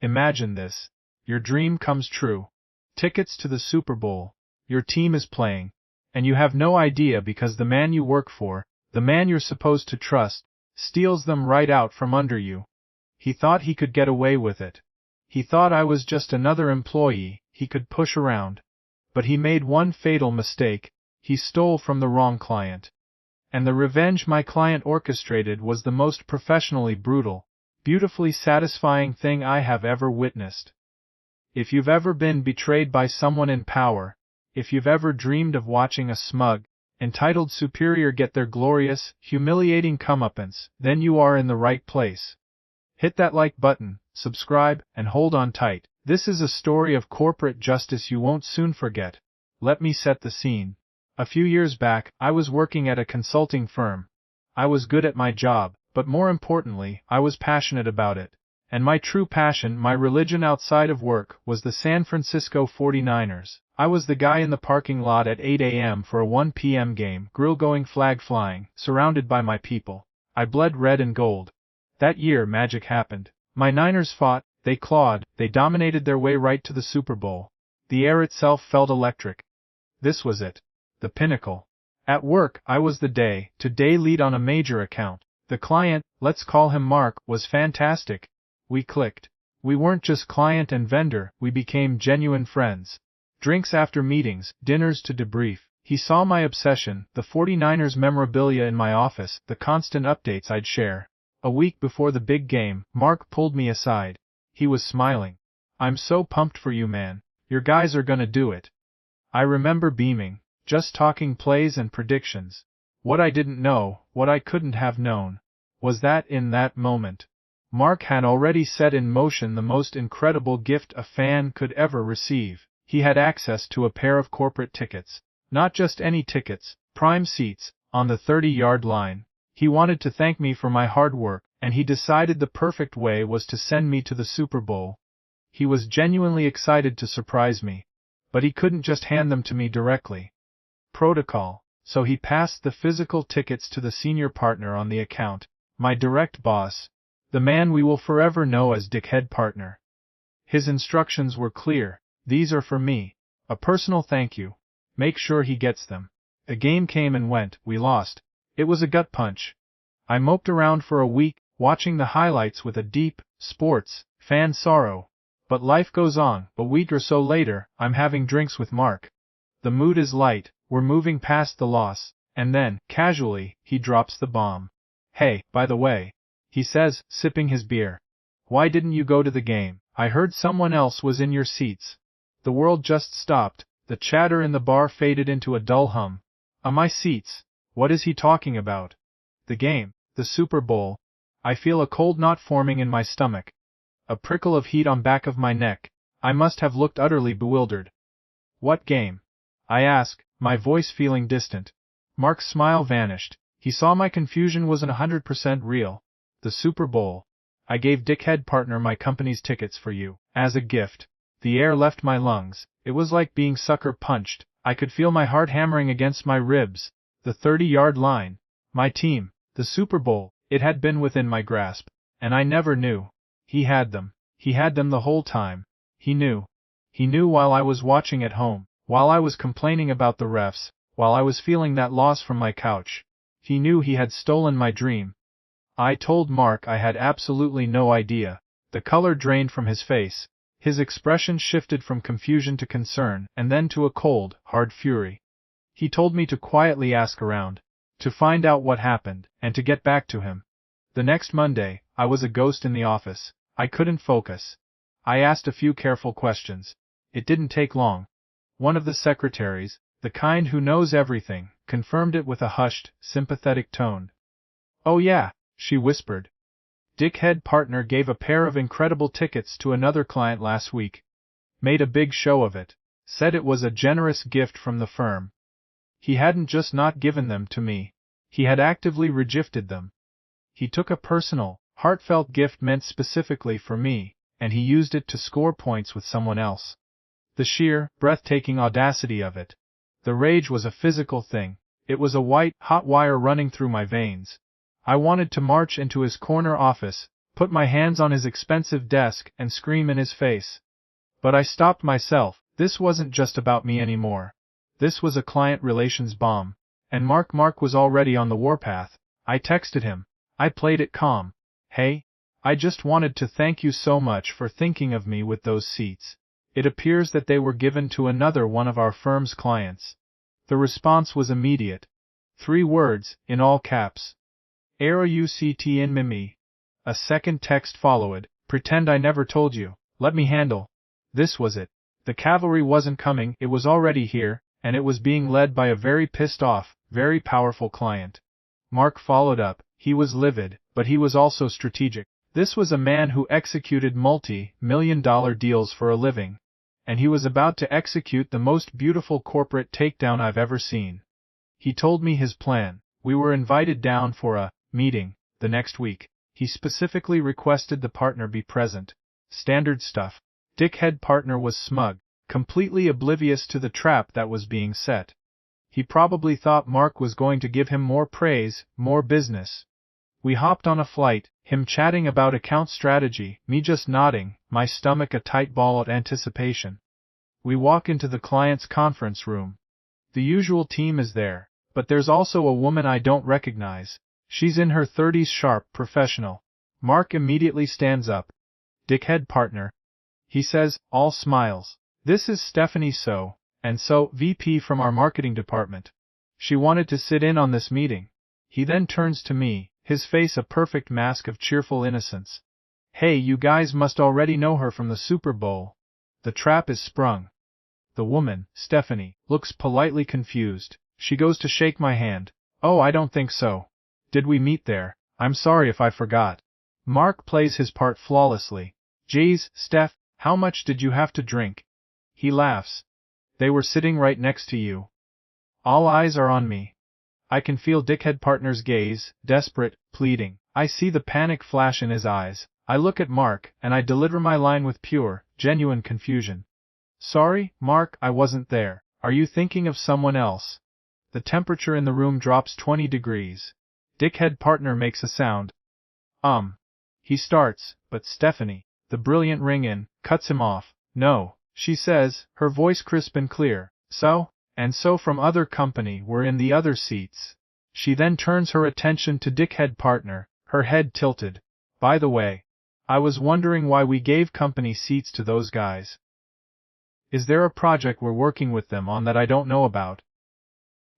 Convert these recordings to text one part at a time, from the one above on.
Imagine this. Your dream comes true. Tickets to the Super Bowl. Your team is playing. And you have no idea because the man you work for, the man you're supposed to trust, steals them right out from under you. He thought he could get away with it. He thought I was just another employee he could push around. But he made one fatal mistake. He stole from the wrong client. And the revenge my client orchestrated was the most professionally brutal, beautifully satisfying thing I have ever witnessed. If you've ever been betrayed by someone in power, if you've ever dreamed of watching a smug, entitled superior get their glorious, humiliating comeuppance, then you are in the right place. Hit that like button, subscribe, and hold on tight. This is a story of corporate justice you won't soon forget. Let me set the scene. A few years back, I was working at a consulting firm. I was good at my job, but more importantly, I was passionate about it. And my true passion, my religion outside of work, was the San Francisco 49ers. I was the guy in the parking lot at 8 a.m. for a 1 p.m. game, grill going, flag flying, surrounded by my people. I bled red and gold. That year, magic happened. My Niners fought, they clawed, they dominated their way right to the Super Bowl. The air itself felt electric. This was it. The pinnacle. At work, I was the day-to-day lead on a major account. The client, let's call him Mark, was fantastic. We clicked. We weren't just client and vendor, we became genuine friends. Drinks after meetings, dinners to debrief. He saw my obsession, the 49ers memorabilia in my office, the constant updates I'd share. A week before the big game, Mark pulled me aside. He was smiling. "I'm so pumped for you, man. Your guys are gonna do it." I remember beaming, just talking plays and predictions. What I didn't know, what I couldn't have known, was that in that moment, Mark had already set in motion the most incredible gift a fan could ever receive. He had access to a pair of corporate tickets. Not just any tickets, prime seats, on the 30-yard line. He wanted to thank me for my hard work, and he decided the perfect way was to send me to the Super Bowl. He was genuinely excited to surprise me. But he couldn't just hand them to me directly. Protocol. So he passed the physical tickets to the senior partner on the account, my direct boss, the man we will forever know as Dickhead Partner. His instructions were clear. These are for me. A personal thank you. Make sure he gets them. A game came and went, we lost. It was a gut punch. I moped around for a week, watching the highlights with a deep, sports, fan sorrow. But life goes on. A week or so later, I'm having drinks with Mark. The mood is light, we're moving past the loss, and then, casually, he drops the bomb. "Hey, by the way," he says, sipping his beer. "Why didn't you go to the game? I heard someone else was in your seats." The world just stopped. The chatter in the bar faded into a dull hum. My seats. What is he talking about? The game, the Super Bowl. I feel a cold knot forming in my stomach. A prickle of heat on back of my neck. I must have looked utterly bewildered. "What game?" I ask, my voice feeling distant. Mark's smile vanished. He saw my confusion wasn't 100% real. "The Super Bowl. I gave Dickhead Partner my company's tickets for you, as a gift." The air left my lungs. It was like being sucker punched. I could feel my heart hammering against my ribs. The 30-yard line. My team. The Super Bowl. It had been within my grasp. And I never knew. He had them. He had them the whole time. He knew. He knew while I was watching at home, while I was complaining about the refs, while I was feeling that loss from my couch. He knew he had stolen my dream. I told Mark I had absolutely no idea. The color drained from his face. His expression shifted from confusion to concern, and then to a cold, hard fury. He told me to quietly ask around, to find out what happened, and to get back to him. The next Monday, I was a ghost in the office. I couldn't focus. I asked a few careful questions. It didn't take long. One of the secretaries, the kind who knows everything, confirmed it with a hushed, sympathetic tone. "Oh yeah," she whispered. "Dickhead Partner gave a pair of incredible tickets to another client last week. Made a big show of it. Said it was a generous gift from the firm. He hadn't just not given them to me. He had actively regifted them. He took a personal, heartfelt gift meant specifically for me, and he used it to score points with someone else." The sheer, breathtaking audacity of it. The rage was a physical thing. It was a white, hot wire running through my veins. I wanted to march into his corner office, put my hands on his expensive desk and scream in his face. But I stopped myself. This wasn't just about me anymore. This was a client relations bomb. And Mark was already on the warpath. I texted him. I played it calm. Hey, I just wanted to thank you so much for thinking of me with those seats. It appears that they were given to another one of our firm's clients. The response was immediate. 3 words, in all caps. Aerouct in Mimi. A second text followed. Pretend I never told you. Let me handle. This was it. The cavalry wasn't coming, it was already here, and it was being led by a very pissed off, very powerful client. Mark followed up. He was livid, but he was also strategic. This was a man who executed multi-million-dollar deals for a living. And he was about to execute the most beautiful corporate takedown I've ever seen. He told me his plan. We were invited down for a meeting the next week. He specifically requested the partner be present. Standard stuff. Dickhead partner was smug, completely oblivious to the trap that was being set. He probably thought Mark was going to give him more praise, more business. We hopped on a flight, him chatting about account strategy, me just nodding, my stomach a tight ball at anticipation. We walk into the client's conference room. The usual team is there, but there's also a woman I don't recognize. She's in her 30s, sharp, professional. Mark immediately stands up. Dickhead partner. He says, all smiles. This is Stephanie and so, VP from our marketing department. She wanted to sit in on this meeting. He then turns to me, his face a perfect mask of cheerful innocence. Hey, you guys must already know her from the Super Bowl. The trap is sprung. The woman, Stephanie, looks politely confused. She goes to shake my hand. Oh, I don't think so. Did we meet there? I'm sorry if I forgot. Mark plays his part flawlessly. Geez, Steph, how much did you have to drink? He laughs. They were sitting right next to you. All eyes are on me. I can feel Dickhead partner's gaze, desperate, pleading. I see the panic flash in his eyes. I look at Mark, and I deliver my line with pure, genuine confusion. Sorry, Mark, I wasn't there. Are you thinking of someone else? The temperature in the room drops 20 degrees. Dickhead partner makes a sound. He starts, but Stephanie, the brilliant ring-in, cuts him off. No, she says, her voice crisp and clear. So from other company were in the other seats. She then turns her attention to Dickhead partner, her head tilted. By the way, I was wondering why we gave company seats to those guys. Is there a project we're working with them on that I don't know about?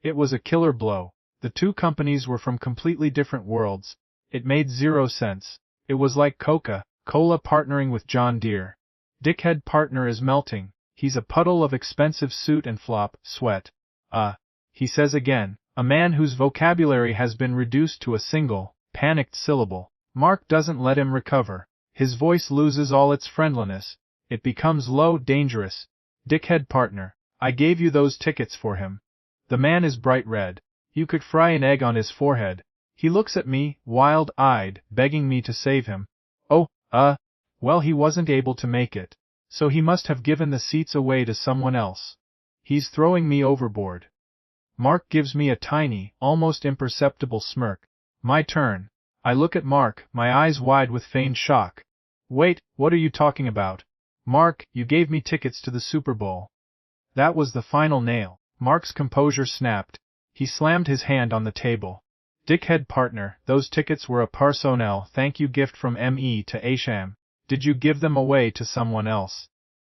It was a killer blow. The two companies were from completely different worlds. It made zero sense. It was like Coca-Cola partnering with John Deere. Dickhead partner is melting. He's a puddle of expensive suit and sweat. He says again, a man whose vocabulary has been reduced to a single, panicked syllable. Mark doesn't let him recover. His voice loses all its friendliness. It becomes low, dangerous. Dickhead partner, I gave you those tickets for him. The man is bright red. You could fry an egg on his forehead. He looks at me, wild-eyed, begging me to save him. Well, he wasn't able to make it. So he must have given the seats away to someone else. He's throwing me overboard. Mark gives me a tiny, almost imperceptible smirk. My turn. I look at Mark, my eyes wide with feigned shock. Wait, what are you talking about? Mark, you gave me tickets to the Super Bowl. That was the final nail. Mark's composure snapped. He slammed his hand on the table. Dickhead partner, those tickets were a personnel thank you gift from ME to Asham. Did you give them away to someone else?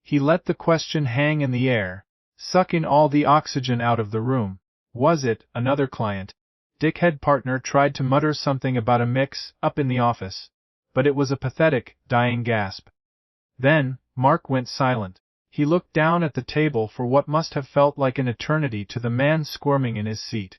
He let the question hang in the air, sucking all the oxygen out of the room. Was it another client? Dickhead partner tried to mutter something about a mix-up in the office, but it was a pathetic, dying gasp. Then, Mark went silent. He looked down at the table for what must have felt like an eternity to the man squirming in his seat.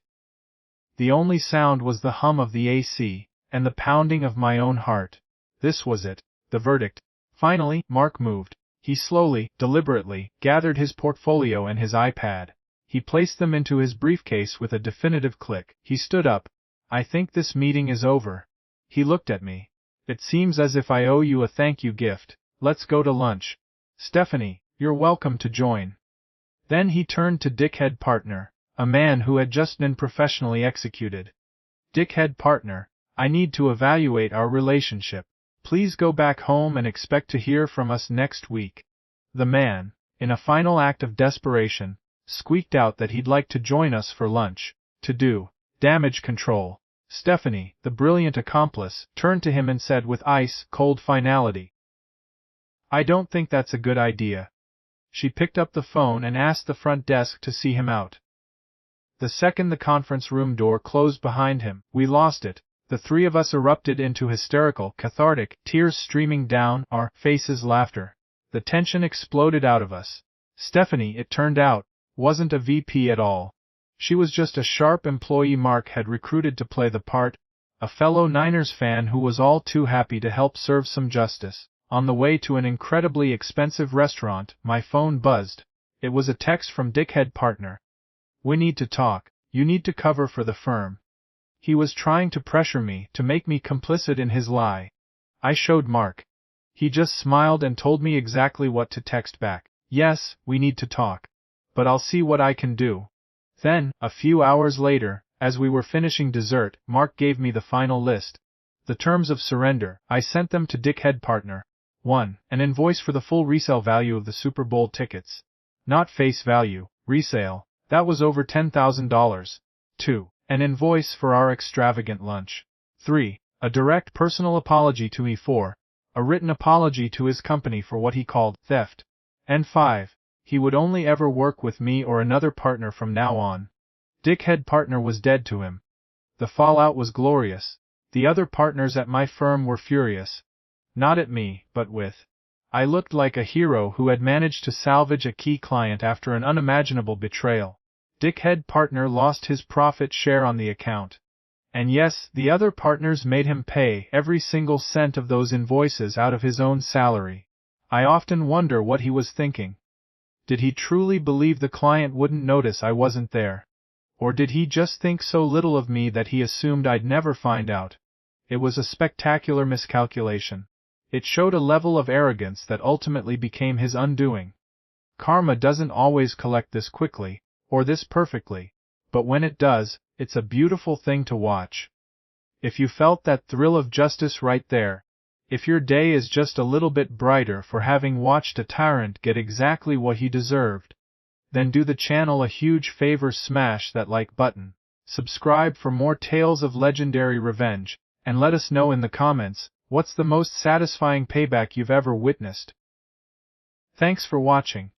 The only sound was the hum of the AC, and the pounding of my own heart. This was it, the verdict. Finally, Mark moved. He slowly, deliberately, gathered his portfolio and his iPad. He placed them into his briefcase with a definitive click. He stood up. I think this meeting is over. He looked at me. It seems as if I owe you a thank you gift. Let's go to lunch. Stephanie, you're welcome to join. Then he turned to Dickhead partner, a man who had just been professionally executed. Dickhead partner, I need to evaluate our relationship. Please go back home and expect to hear from us next week. The man, in a final act of desperation, squeaked out that he'd like to join us for lunch, to do damage control. Stephanie, the brilliant accomplice, turned to him and said with ice-cold finality, "I don't think that's a good idea." She picked up the phone and asked the front desk to see him out. The second the conference room door closed behind him, we lost it. The three of us erupted into hysterical, cathartic, tears streaming down our faces, laughter. The tension exploded out of us. Stephanie, it turned out, wasn't a VP at all. She was just a sharp employee Mark had recruited to play the part, a fellow Niners fan who was all too happy to help serve some justice. On the way to an incredibly expensive restaurant, my phone buzzed. It was a text from Dickhead Partner. "We need to talk. You need to cover for the firm." He was trying to pressure me, to make me complicit in his lie. I showed Mark. He just smiled and told me exactly what to text back. "Yes, we need to talk. But I'll see what I can do." Then, a few hours later, as we were finishing dessert, Mark gave me the final list. The terms of surrender. I sent them to Dickhead Partner. 1. An invoice for the full resale value of the Super Bowl tickets. Not face value, resale. That was over $10,000. 2. An invoice for our extravagant lunch. 3. A direct personal apology to me. 4. A written apology to his company for what he called theft. And 5. He would only ever work with me or another partner from now on. Dickhead Partner was dead to him. The fallout was glorious. The other partners at my firm were furious. Not at me, but with. I looked like a hero who had managed to salvage a key client after an unimaginable betrayal. Dickhead Partner lost his profit share on the account. And yes, the other partners made him pay every single cent of those invoices out of his own salary. I often wonder what he was thinking. Did he truly believe the client wouldn't notice I wasn't there? Or did he just think so little of me that he assumed I'd never find out? It was a spectacular miscalculation. It showed a level of arrogance that ultimately became his undoing. Karma doesn't always collect this quickly, or this perfectly, but when it does, it's a beautiful thing to watch. If you felt that thrill of justice right there, if your day is just a little bit brighter for having watched a tyrant get exactly what he deserved, then do the channel a huge favor, smash that like button, subscribe for more tales of legendary revenge, and let us know in the comments, what's the most satisfying payback you've ever witnessed? Thanks for watching.